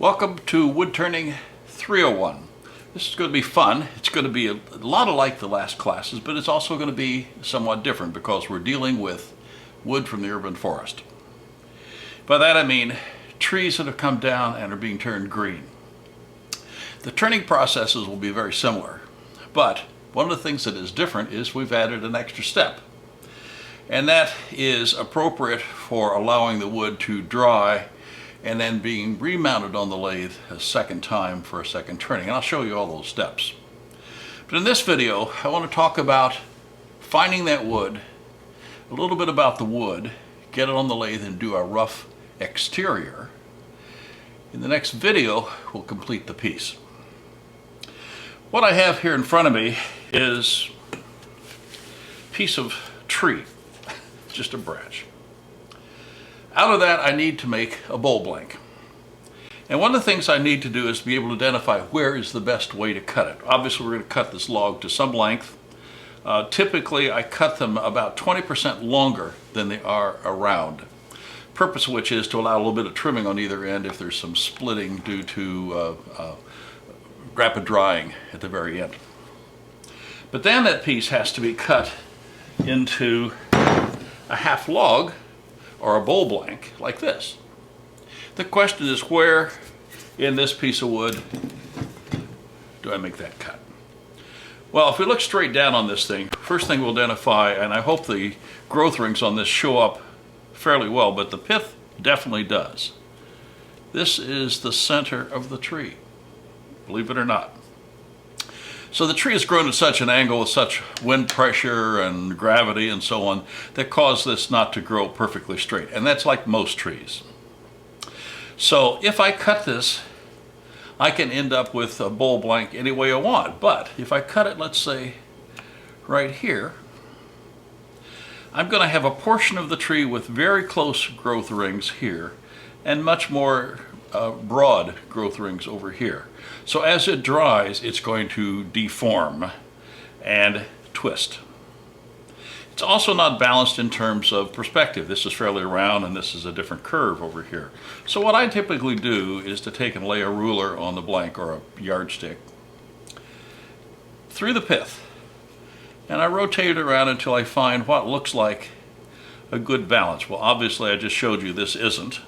Welcome to Woodturning 301. This is going to be fun. It's going to be a lot like the last classes, but it's also going to be somewhat different because we're dealing with wood from the urban forest. By that I mean trees that have come down and are being turned green. The turning processes will be very similar, but one of the things that is different is we've added an extra step. And that is appropriate for allowing the wood to dry and then being remounted on the lathe a second time for a second turning. And I'll show you all those steps. But in this video, I want to talk about finding that wood, a little bit about the wood, get it on the lathe and do a rough exterior. In the next video, we'll complete the piece. What I have here in front of me is a piece of tree, just a branch. Out of that, I need to make a bowl blank. And one of the things I need to do is be able to identify where is the best way to cut it. Obviously, we're going to cut this log to some length. Typically, I cut them about 20% longer than they are around. Purpose of which is to allow a little bit of trimming on either end if there's some splitting due to rapid drying at the very end. But then that piece has to be cut into a half log or a bowl blank like this. The question is, where in this piece of wood do I make that cut? Well, if we look straight down on this thing, first thing we'll identify, and I hope the growth rings on this show up fairly well, but the pith definitely does. This is the center of the tree, believe it or not. So the tree has grown at such an angle with such wind pressure and gravity and so on that cause this not to grow perfectly straight. And that's like most trees. So if I cut this, I can end up with a bowl blank any way I want. But if I cut it, let's say, right here, I'm going to have a portion of the tree with very close growth rings here and much more broad growth rings over here. So as it dries, it's going to deform and twist. It's also not balanced in terms of perspective. This is fairly round and this is a different curve over here. So what I typically do is to take and lay a ruler on the blank or a yardstick through the pith, and I rotate it around until I find what looks like a good balance. Well, obviously I just showed you this isn't,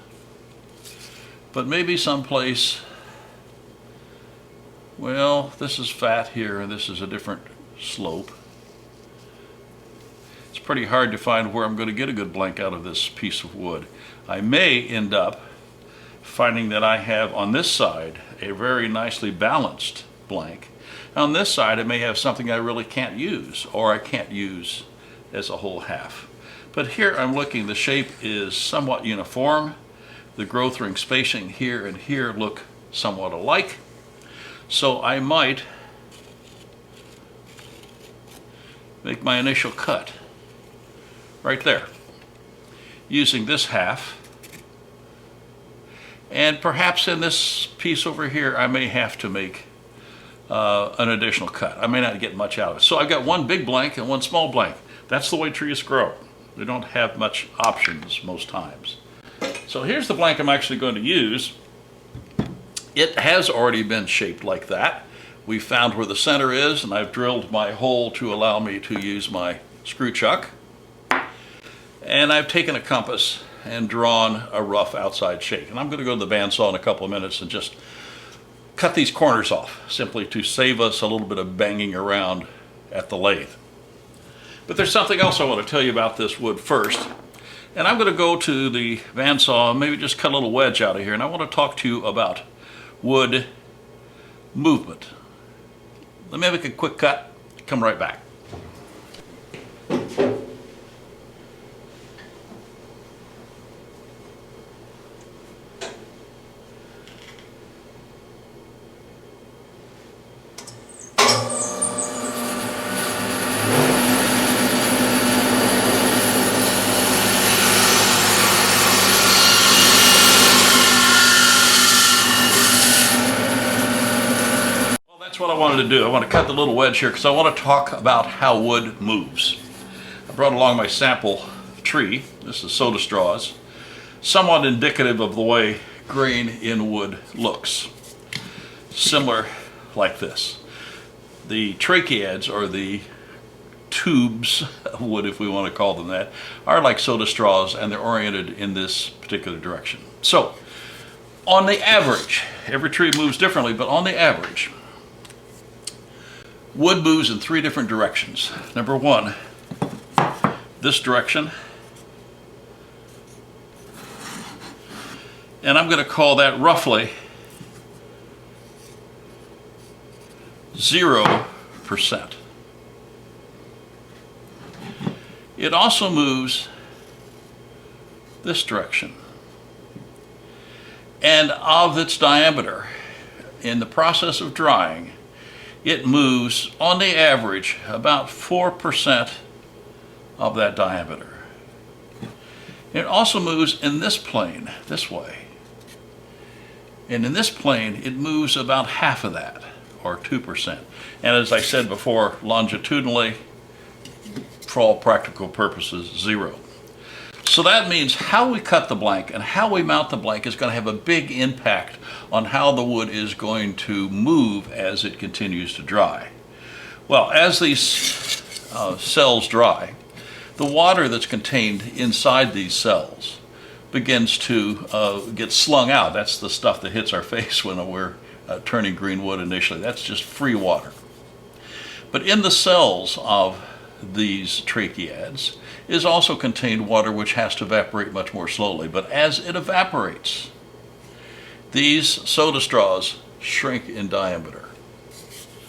but maybe someplace, well, this is fat here and this is a different slope. It's pretty hard to find where I'm going to get a good blank out of this piece of wood. I may end up finding that I have on this side a very nicely balanced blank. On this side I may have something I really can't use, or I can't use as a whole half. But here I'm looking, the shape is somewhat uniform. The growth ring spacing here and here look somewhat alike. So I might make my initial cut right there using this half. And perhaps in this piece over here I may have to make an additional cut. I may not get much out of it. So I've got one big blank and one small blank. That's the way trees grow. They don't have much options most times. So here's the blank I'm actually going to use. It has already been shaped like that. We found where the center is, and I've drilled my hole to allow me to use my screw chuck. And I've taken a compass and drawn a rough outside shape. And I'm going to go to the bandsaw in a couple of minutes and just cut these corners off, simply to save us a little bit of banging around at the lathe. But there's something else I want to tell you about this wood first. And I'm going to go to the bandsaw and maybe just cut a little wedge out of here. And I want to talk to you about wood movement. Let me make a quick cut, come right back. That's what I wanted to do. I want to cut the little wedge here because I want to talk about how wood moves. I brought along my sample tree. This is soda straws. Somewhat indicative of the way grain in wood looks. Similar like this. The tracheids, or the tubes of wood, if we want to call them that, are like soda straws, and they're oriented in this particular direction. So, on the average, every tree moves differently, but on the average, wood moves in 3 different directions. Number 1, this direction. And I'm going to call that roughly 0%. It also moves this direction. And of its diameter, in the process of drying, it moves, on the average, about 4% of that diameter. It also moves in this plane, this way. And in this plane, it moves about half of that, or 2%. And as I said before, longitudinally, for all practical purposes, 0. So that means how we cut the blank and how we mount the blank is going to have a big impact on how the wood is going to move as it continues to dry. Well, as these cells dry, the water that's contained inside these cells begins to get slung out. That's the stuff that hits our face when we're turning green wood initially. That's just free water. But in the cells of these tracheids is also contained water which has to evaporate much more slowly. But as it evaporates, these soda straws shrink in diameter.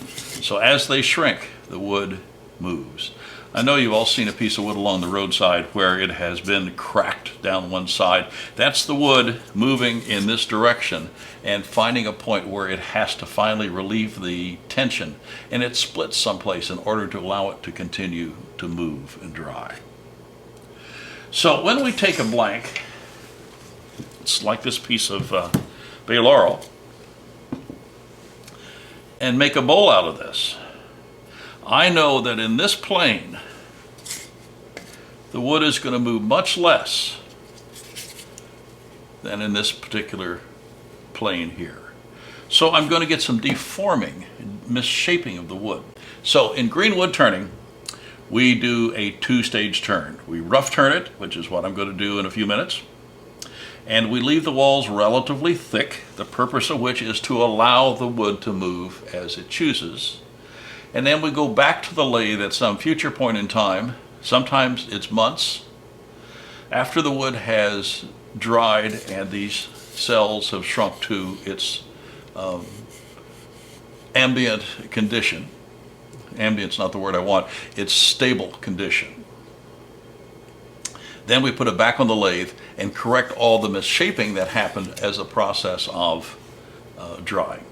So as they shrink, the wood moves. I know you've all seen a piece of wood along the roadside where it has been cracked down one side. That's the wood moving in this direction and finding a point where it has to finally relieve the tension, and it splits someplace in order to allow it to continue to move and dry. So when we take a blank, it's like this piece of bay laurel, and make a bowl out of this, I know that in this plane, the wood is going to move much less than in this particular plane here. So I'm going to get some deforming, misshaping of the wood. So in green wood turning, we do a 2-stage turn. We rough turn it, which is what I'm going to do in a few minutes. And we leave the walls relatively thick, the purpose of which is to allow the wood to move as it chooses. And then we go back to the lathe at some future point in time. Sometimes it's months after the wood has dried and these cells have shrunk to its ambient condition. Ambient's not the word I want. It's stable condition. Then we put it back on the lathe and correct all the misshaping that happened as a process of drying.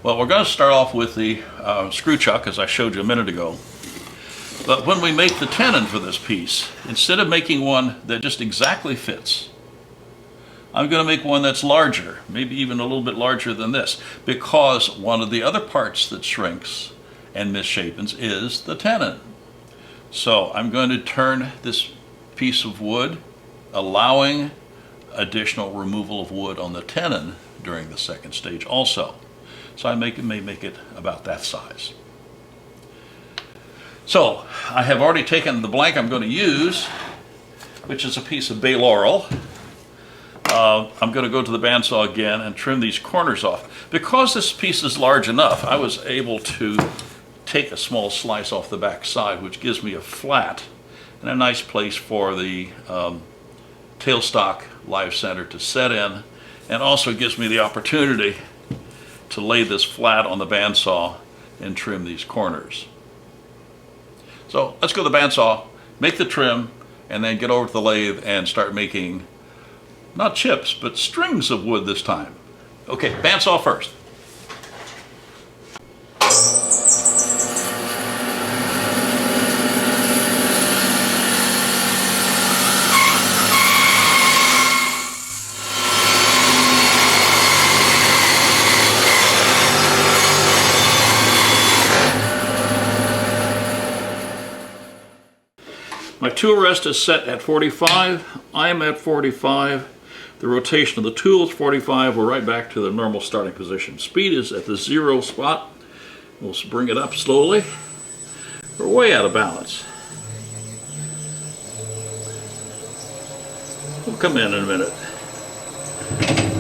Well, we're going to start off with the screw chuck, as I showed you a minute ago. But when we make the tenon for this piece, instead of making one that just exactly fits, I'm going to make one that's larger, maybe even a little bit larger than this, because one of the other parts that shrinks and misshapens is the tenon. So I'm going to turn this piece of wood, allowing additional removal of wood on the tenon during the second stage also. So I may make it about that size. So I have already taken the blank I'm going to use, which is a piece of bay laurel. I'm going to go to the bandsaw again and trim these corners off. Because this piece is large enough, I was able to take a small slice off the back side, which gives me a flat and a nice place for the tailstock live center to set in, and also gives me the opportunity to lay this flat on the bandsaw and trim these corners. So let's go to the bandsaw, make the trim, and then get over to the lathe and start making not chips, but strings of wood this time. Okay, bandsaw first. My tool rest is set at 45. I'm at 45. The rotation of the tool is 45. We're right back to the normal starting position. Speed is at the 0 spot. We'll bring it up slowly. We're way out of balance. We'll come in a minute.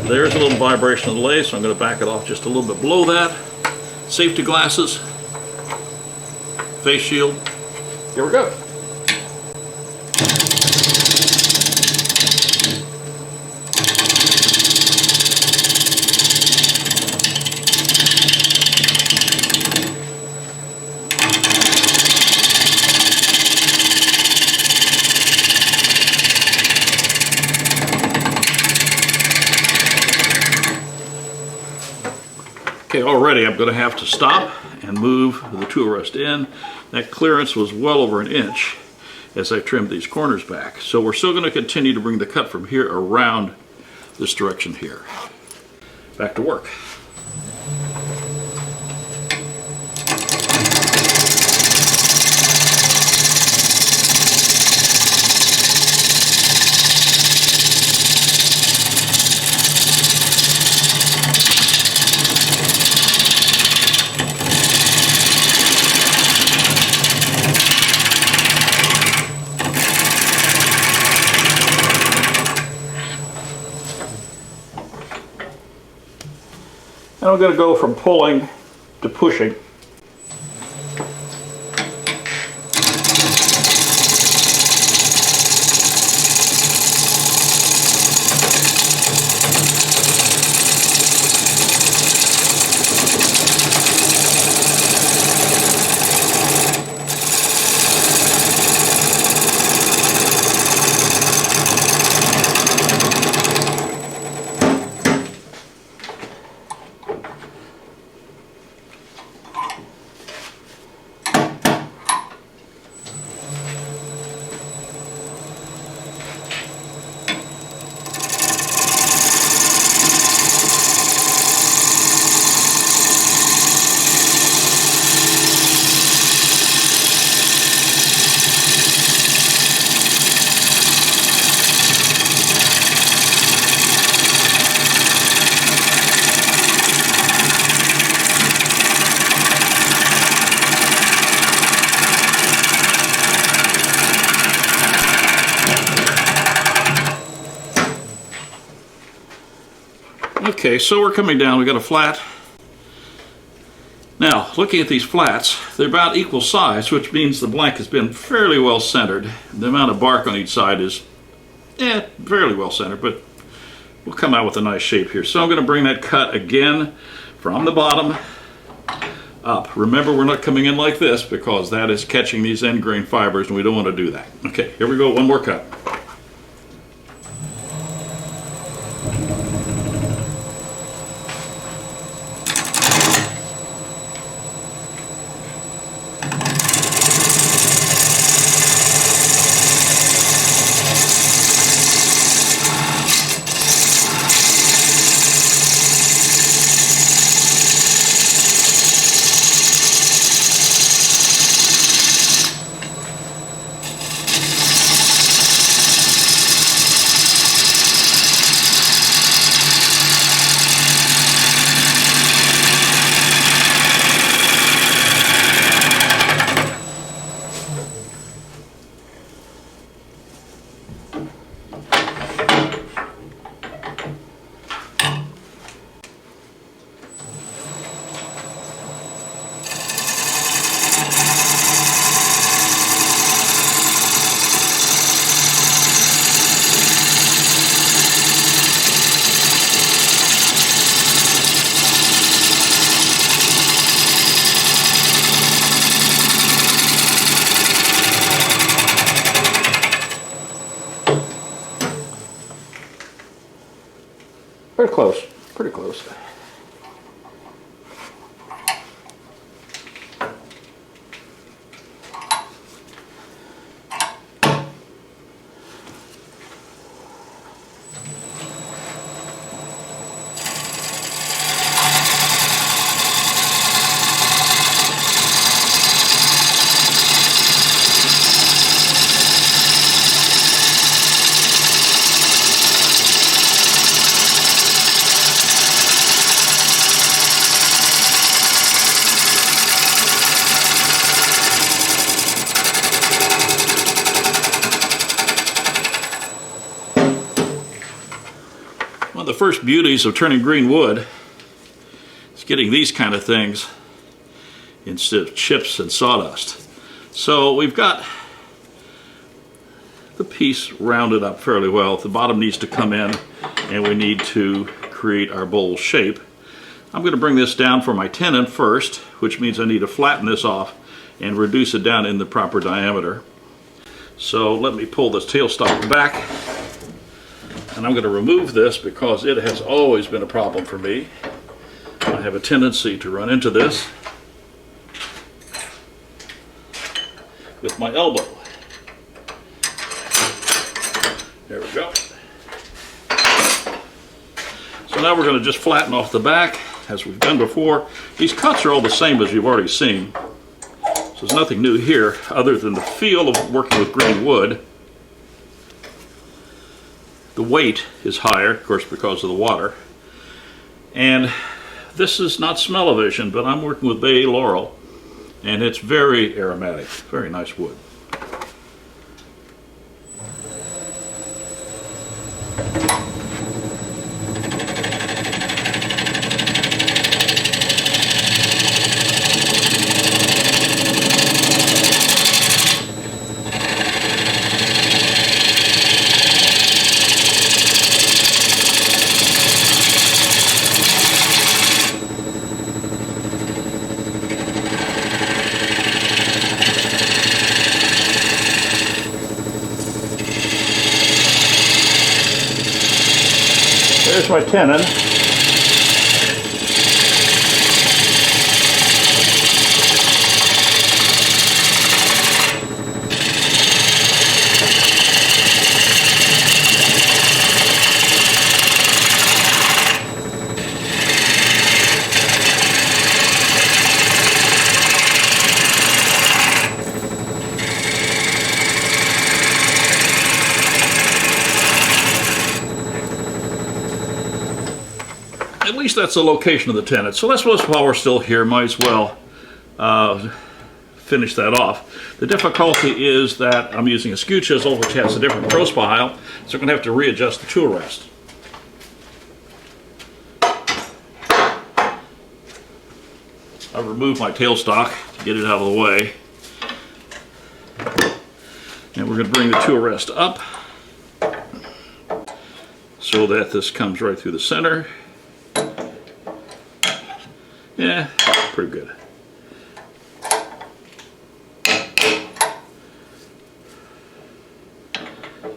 There's a little vibration of the lathe, so I'm going to back it off just a little bit below that. Safety glasses, face shield. Here we go. Okay, already I'm going to have to stop and move the tool rest in. That clearance was well over an inch as I trimmed these corners back. So we're still going to continue to bring the cut from here around this direction here. Back to work. And I'm going to go from pulling to pushing. Okay, so we're coming down, we got a flat. Now, looking at these flats, they're about equal size, which means the blank has been fairly well centered. The amount of bark on each side is, fairly well centered, but we'll come out with a nice shape here. So I'm going to bring that cut again from the bottom up. Remember, we're not coming in like this because that is catching these end grain fibers and we don't want to do that. Okay, here we go, one more cut. Pretty close, pretty close. first beauties of turning green wood is getting these kind of things instead of chips and sawdust. So we've got the piece rounded up fairly well. The bottom needs to come in, and we need to create our bowl shape. I'm going to bring this down for my tenon first, which means I need to flatten this off and reduce it down in the proper diameter. So let me pull this tailstock back, and I'm going to remove this because it has always been a problem for me. I have a tendency to run into this with my elbow. There we go. So now we're going to just flatten off the back as we've done before. These cuts are all the same as you've already seen. So there's nothing new here other than the feel of working with green wood. The weight is higher, of course, because of the water. And this is not smell-o-vision, but I'm working with bay laurel, and it's very aromatic, very nice wood. There's my tenon. At least that's the location of the tenon. So let's suppose while we're still here, might as well finish that off. The difficulty is that I'm using a skew chisel, which has a different profile, so I'm going to have to readjust the tool rest. I've removed my tailstock to get it out of the way. And we're going to bring the tool rest up so that this comes right through the center. Yeah, pretty good.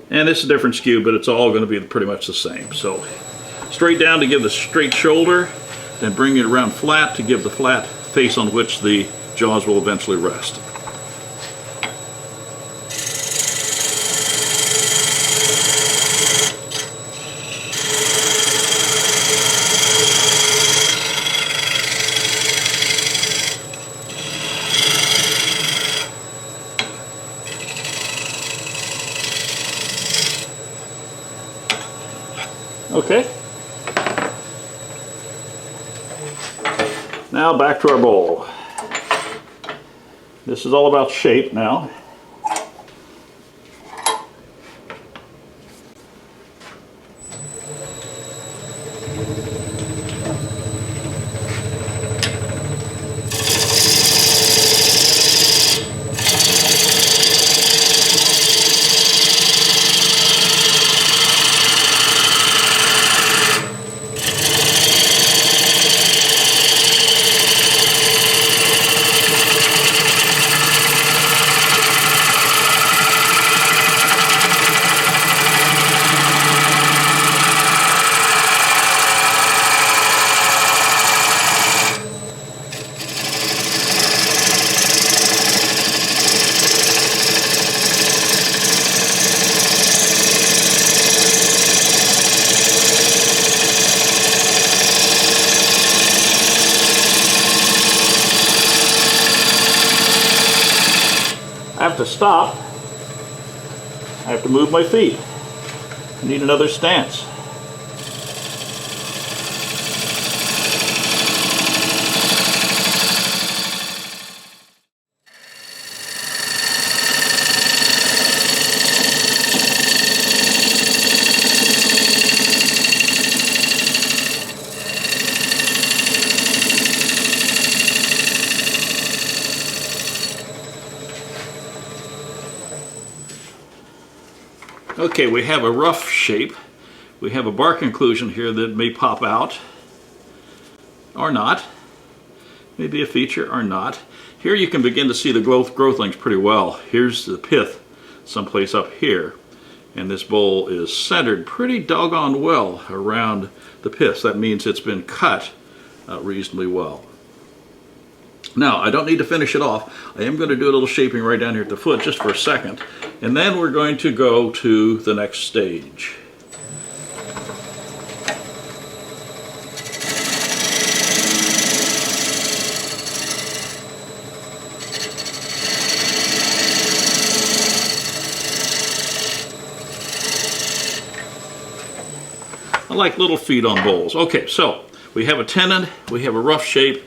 And it's a different skew, but it's all going to be pretty much the same. So straight down to give the straight shoulder, then bring it around flat to give the flat face on which the jaws will eventually rest. Okay. Now back to our bowl. This is all about shape now. I have to stop. I have to move my feet. I need another stance. Okay, we have a rough shape. We have a bark inclusion here that may pop out or not. Maybe a feature or not. Here you can begin to see the growthlings pretty well. Here's the pith someplace up here. And this bowl is centered pretty doggone well around the pith. That means it's been cut reasonably well. Now, I don't need to finish it off. I am going to do a little shaping right down here at the foot just for a second. And then we're going to go to the next stage. I like little feet on bowls. Okay, so we have a tenon, we have a rough shape,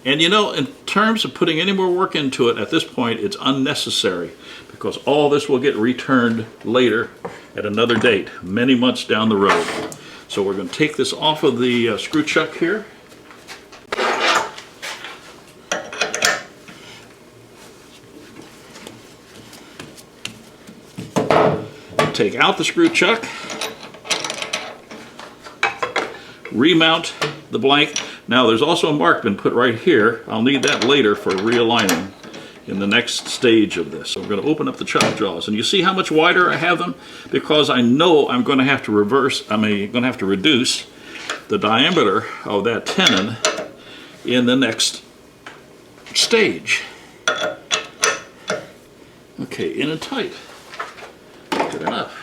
and you know, in terms of putting any more work into it, at this point it's unnecessary because all this will get returned later at another date, many months down the road. So we're going to take this off of the screw chuck here. Take out the screw chuck. Remount the blank. Now there's also a mark been put right here. I'll need that later for realigning in the next stage of this. So I'm going to open up the chuck jaws, and you see how much wider I have them? Because I know I'm going to have to reduce the diameter of that tenon in the next stage. Okay, in and tight. Good enough.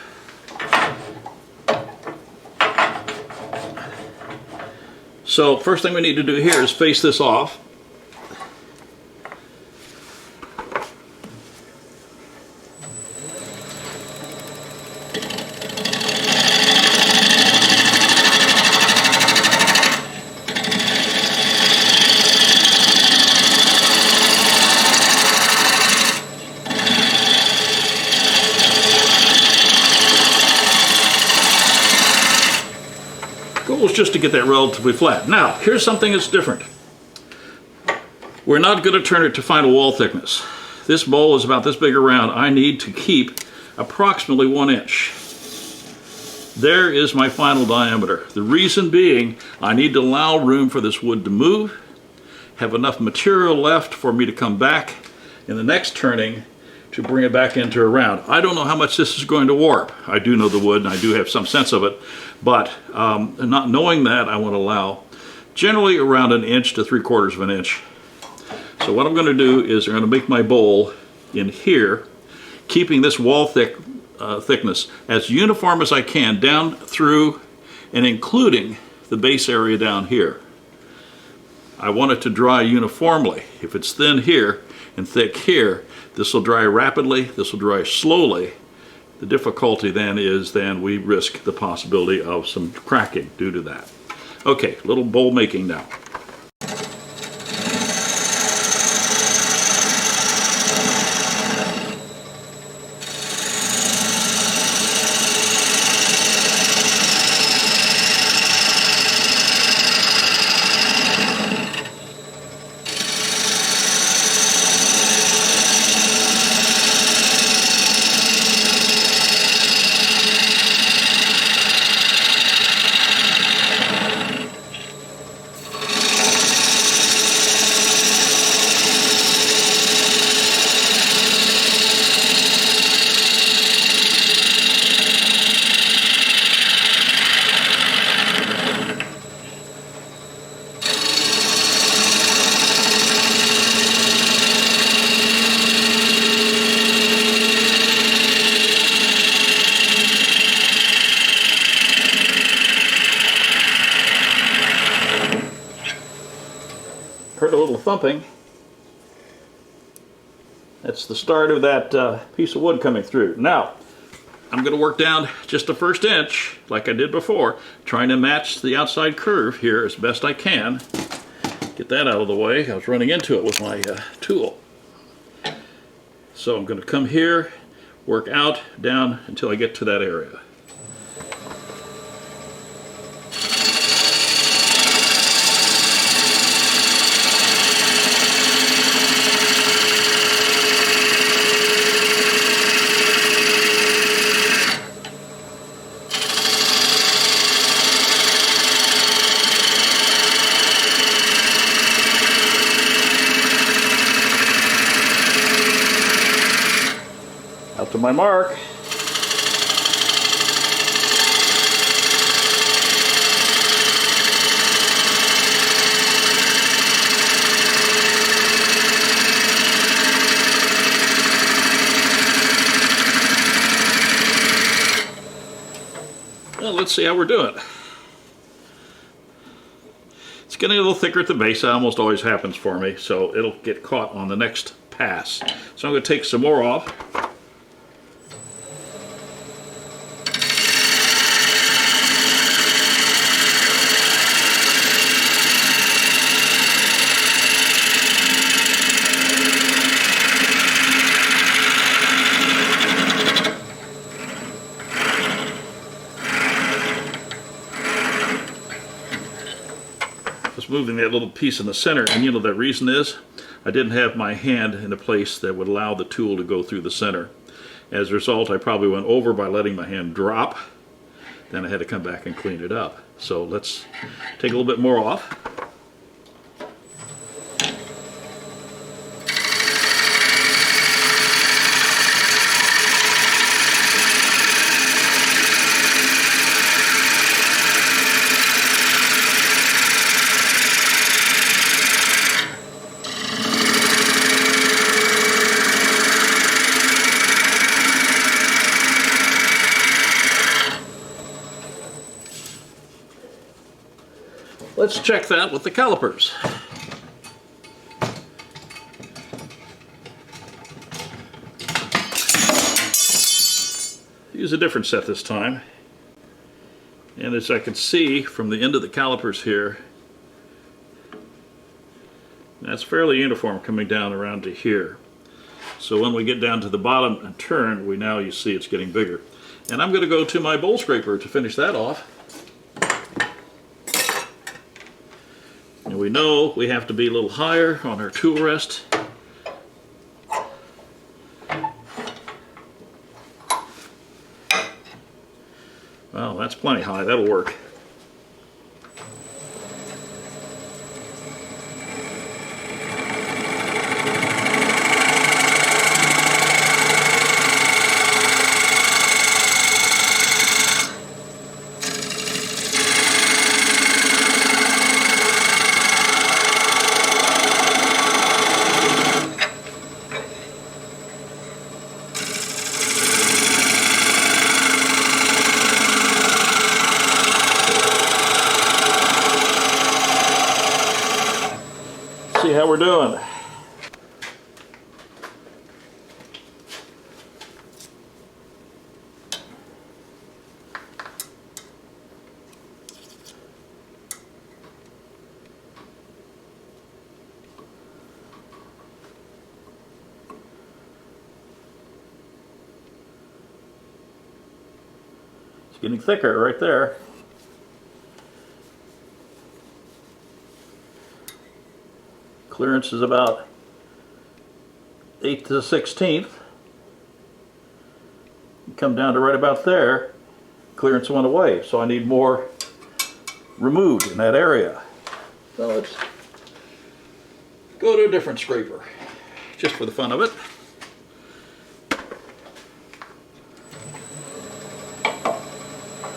So first thing we need to do here is face this off. Goal is just to get that relatively flat. Now, here's something that's different. We're not going to turn it to final wall thickness. This bowl is about this big around. I need to keep approximately 1 inch. There is my final diameter. The reason being, I need to allow room for this wood to move, have enough material left for me to come back in the next turning to bring it back into a round. I don't know how much this is going to warp. I do know the wood and I do have some sense of it, but not knowing that, I want to allow generally around 1 inch to 3/4 of an inch. So what I'm going to do is I'm going to make my bowl in here, keeping this wall thickness as uniform as I can down through and including the base area down here. I want it to dry uniformly. If it's thin here and thick here, this will dry rapidly, this will dry slowly. The difficulty then is we risk the possibility of some cracking due to that. Okay, little bowl making now. Heard a little thumping. That's the start of that piece of wood coming through. Now, I'm going to work down just the first inch, like I did before, trying to match the outside curve here as best I can. Get that out of the way. I was running into it with my tool. So I'm going to come here, work out, down until I get to that area. my mark. Well, let's see how we're doing. It's getting a little thicker at the base. That almost always happens for me, so it'll get caught on the next pass. So I'm going to take some more off. Moving that little piece in the center, and you know the reason is I didn't have my hand in a place that would allow the tool to go through the center. As a result, I probably went over by letting my hand drop. Then I had to come back and clean it up. So let's take a little bit more off. Let's check that with the calipers. Use a different set this time. And as I can see from the end of the calipers here, that's fairly uniform coming down around to here. So when we get down to the bottom and turn, you see it's getting bigger. And I'm going to go to my bowl scraper to finish that off. And we know we have to be a little higher on our tool rest. Well, that's plenty high. That'll work. See how we're doing. It's getting thicker right there. Clearance is about 1/8 to 1/16. Come down to right about there. Clearance went away, so I need more removed in that area. So let's go to a different scraper, just for the fun of it.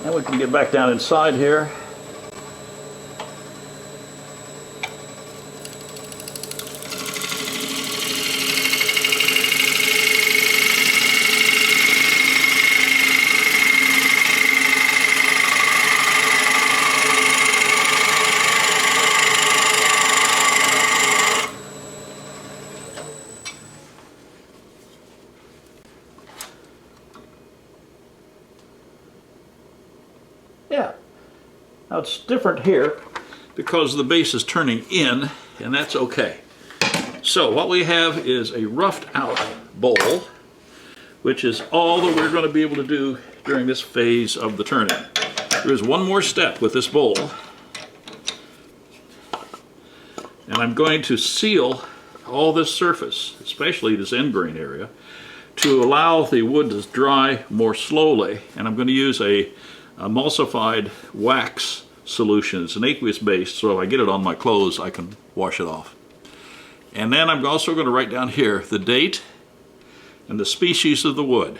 And we can get back down inside here. Yeah, now it's different here because the base is turning in, and that's okay. So what we have is a roughed out bowl, which is all that we're going to be able to do during this phase of the turning. There is one more step with this bowl, and I'm going to seal all this surface, especially this end grain area, to allow the wood to dry more slowly. And I'm going to use a emulsified wax solution. It's an aqueous based, so if I get it on my clothes I can wash it off. And then I'm also going to write down here the date and the species of the wood.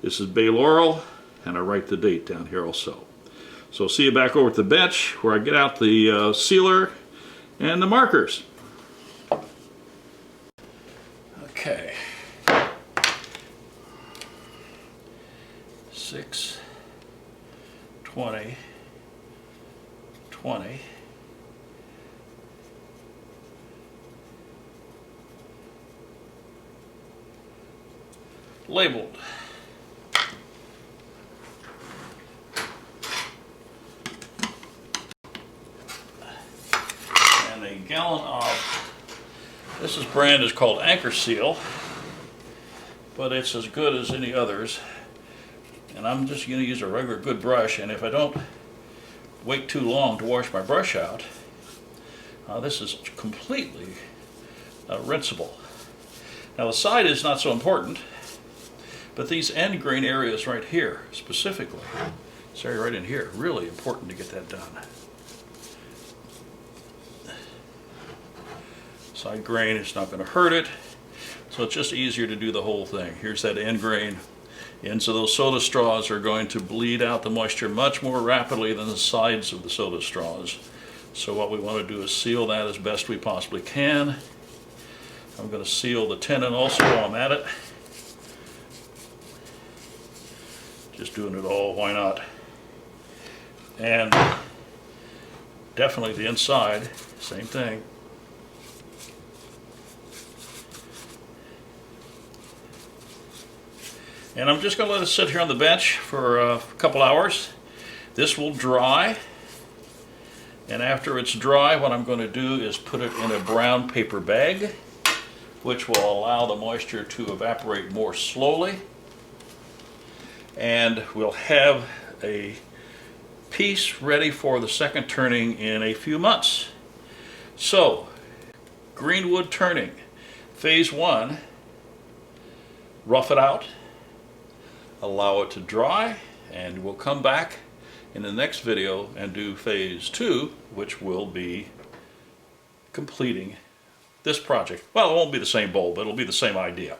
This is bay laurel, and I write the date down here also. So see you back over at the bench where I get out the sealer and the markers. Okay. 6, 20, 20. Labeled. And a gallon of, this brand is called Anchor Seal, but it's as good as any others. And I'm just going to use a regular good brush, and if I don't wait too long to wash my brush out, this is completely rinsable. Now the side is not so important, but these end grain areas right here, specifically, sorry, right in here, really important to get that done. Side grain is not going to hurt it, so it's just easier to do the whole thing. Here's that end grain. Ends of those soda straws are going to bleed out the moisture much more rapidly than the sides of the soda straws. So what we want to do is seal that as best we possibly can. I'm going to seal the tenon also while I'm at it. Just doing it all, why not? And definitely the inside, same thing. And I'm just going to let it sit here on the bench for a couple hours. This will dry, and after it's dry, what I'm going to do is put it in a brown paper bag, which will allow the moisture to evaporate more slowly. And we'll have a piece ready for the second turning in a few months. So, green wood turning, phase 1, rough it out, allow it to dry, and we'll come back in the next video and do phase 2, which will be completing this project. Well, it won't be the same bowl, but it'll be the same idea.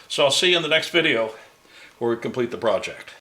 So I'll see you in the next video where we complete the project.